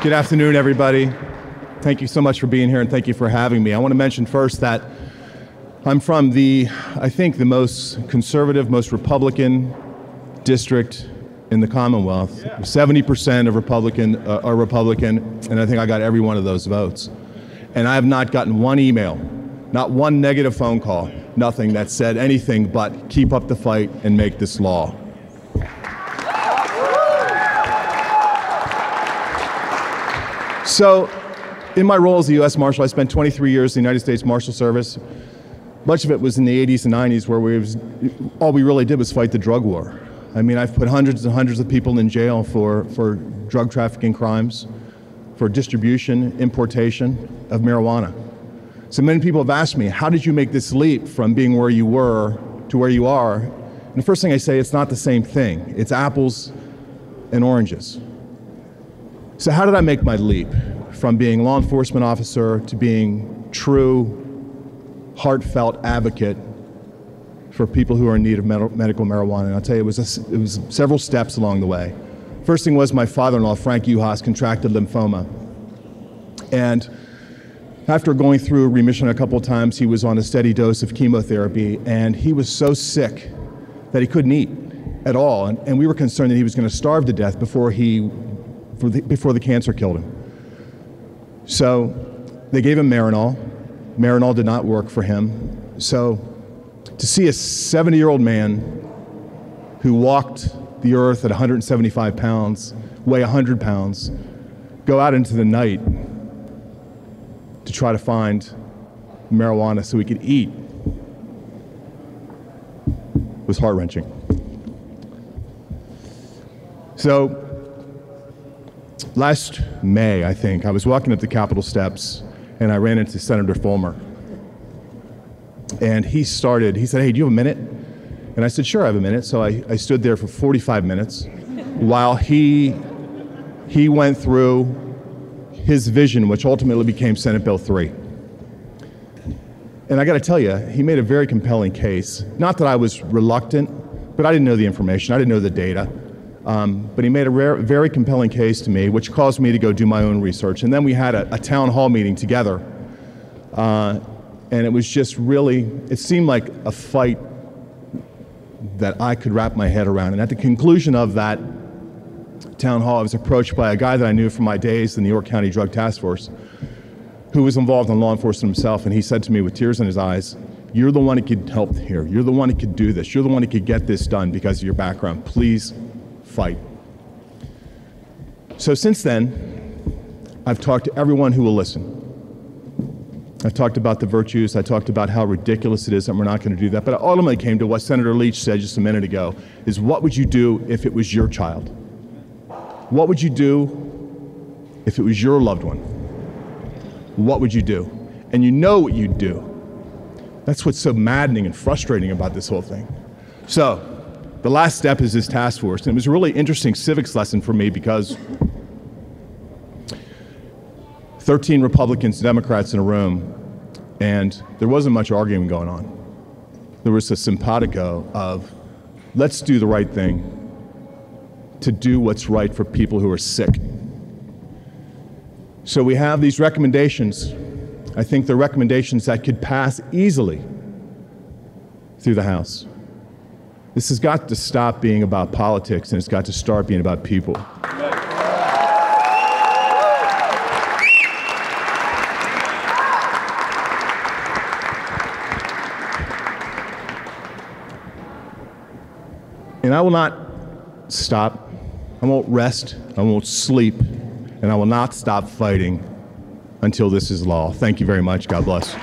Good afternoon, everybody. Thank you so much for being here, and thank you for having me. I want to mention first that I'm from I think the most conservative, most Republican district in the Commonwealth. 70% of are Republican, and I think I got every one of those votes. And I have not gotten one email, not one negative phone call, nothing that said anything but keep up the fight and make this law. So, in my role as a U.S. Marshal, I spent 23 years in the United States Marshal Service. Much of it was in the 80s and 90s where all we really did was fight the drug war. I mean, I've put hundreds and hundreds of people in jail for drug trafficking crimes, for distribution, importation of marijuana. So many people have asked me, how did you make this leap from being where you were to where you are? And the first thing I say, it's not the same thing. It's apples and oranges. So how did I make my leap from being a law enforcement officer to being true, heartfelt advocate for people who are in need of medical marijuana? And I'll tell you, it was several steps along the way. First thing was my father-in-law, Frank Uhas, contracted lymphoma. And after going through remission a couple of times, he was on a steady dose of chemotherapy, and he was so sick that he couldn't eat at all. And we were concerned that he was going to starve to death before the cancer killed him. So they gave him Marinol. Marinol did not work for him. So to see a 70-year-old man who walked the earth at 175 pounds, weigh 100 pounds, go out into the night to try to find marijuana so he could eat was heart-wrenching. So last May, I think, I was walking up the Capitol steps and I ran into Senator Fulmer. And he said, hey, do you have a minute? And I said, sure, I have a minute. So I stood there for 45 minutes while he went through his vision, which ultimately became Senate Bill 3. And I got to tell you, he made a very compelling case. Not that I was reluctant, but I didn't know the information. I didn't know the data. But he made a very compelling case to me, which caused me to go do my own research. And then we had a town hall meeting together. And it was just really, it seemed like a fight that I could wrap my head around. And at the conclusion of that town hall, I was approached by a guy that I knew from my days in the New York County Drug Task Force, who was involved in law enforcement himself. And he said to me with tears in his eyes, you're the one that could help here. You're the one that could do this. You're the one that could get this done because of your background. Please fight. So since then, I've talked to everyone who will listen. I've talked about the virtues. I talked about how ridiculous it is that we're not going to do that. But I ultimately came to what Senator Leach said just a minute ago, is what would you do if it was your child? What would you do if it was your loved one? What would you do? And you know what you'd do. That's what's so maddening and frustrating about this whole thing. So the last step is this task force. And it was a really interesting civics lesson for me because 13 Republicans and Democrats in a room, and there wasn't much arguing going on. There was a simpatico of, let's do the right thing to do what's right for people who are sick. So we have these recommendations. I think they're recommendations that could pass easily through the House. This has got to stop being about politics, and it's got to start being about people. And I will not stop, I won't rest, I won't sleep, and I will not stop fighting until this is law. Thank you very much. God bless.